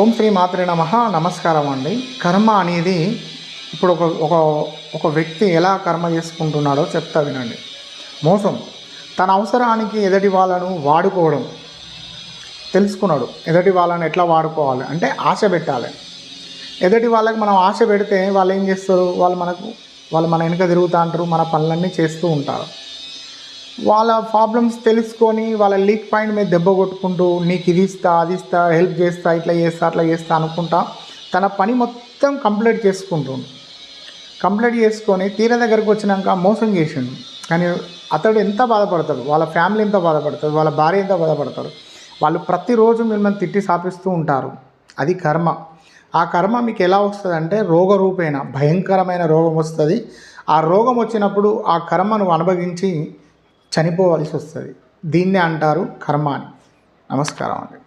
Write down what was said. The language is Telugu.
ఓం శ్రీ మాత్రే నమః. నమస్కారం అండి. కర్మ అనేది ఇప్పుడు ఒక వ్యక్తి ఎలా కర్మ చేసుకుంటున్నాడో చెప్తా వినండి. మోసం, తన అవసరానికి ఎదుటి వాళ్ళను వాడుకోవడం తెలుసుకున్నాడు. ఎదుటి వాళ్ళని ఎట్లా వాడుకోవాలి అంటే ఆశ పెట్టాలి. ఎదుటి వాళ్ళకి మనం ఆశ పెడితే వాళ్ళు ఏం చేస్తారు, వాళ్ళు మన వెనుక తిరుగుతూ ఉంటారు, మన పనులన్నీ చేస్తూ ఉంటారు. వాళ్ళ ప్రాబ్లమ్స్ తెలుసుకొని వాళ్ళ లీక్ పాయింట్ మీద దెబ్బ కొట్టుకుంటూ నీకు ఇది ఇస్తా, అది ఇస్తా, హెల్ప్ చేస్తా, ఇట్లా చేస్తా, అట్లా చేస్తా అనుకుంటా తన పని మొత్తం కంప్లీట్ చేసుకొని తీర దగ్గరకు వచ్చినాక మోసం చేసిండు. కానీ అతడు ఎంత బాధపడతాడు, వాళ్ళ ఫ్యామిలీ ఎంత బాధపడతాడు, వాళ్ళ భార్య ఎంత బాధపడతాడు. వాళ్ళు ప్రతిరోజు మిమ్మల్ని తిట్టి సాపిస్తూ ఉంటారు. అది కర్మ. ఆ కర్మ మీకు ఎలా వస్తుంది అంటే రోగరూపేణ భయంకరమైన రోగం వస్తుంది. ఆ రోగం వచ్చినప్పుడు ఆ కర్మను అనుభవించి చనిపోవలసి వస్తుంది. దీన్నే అంటారు కర్మ అని. నమస్కారం అండి.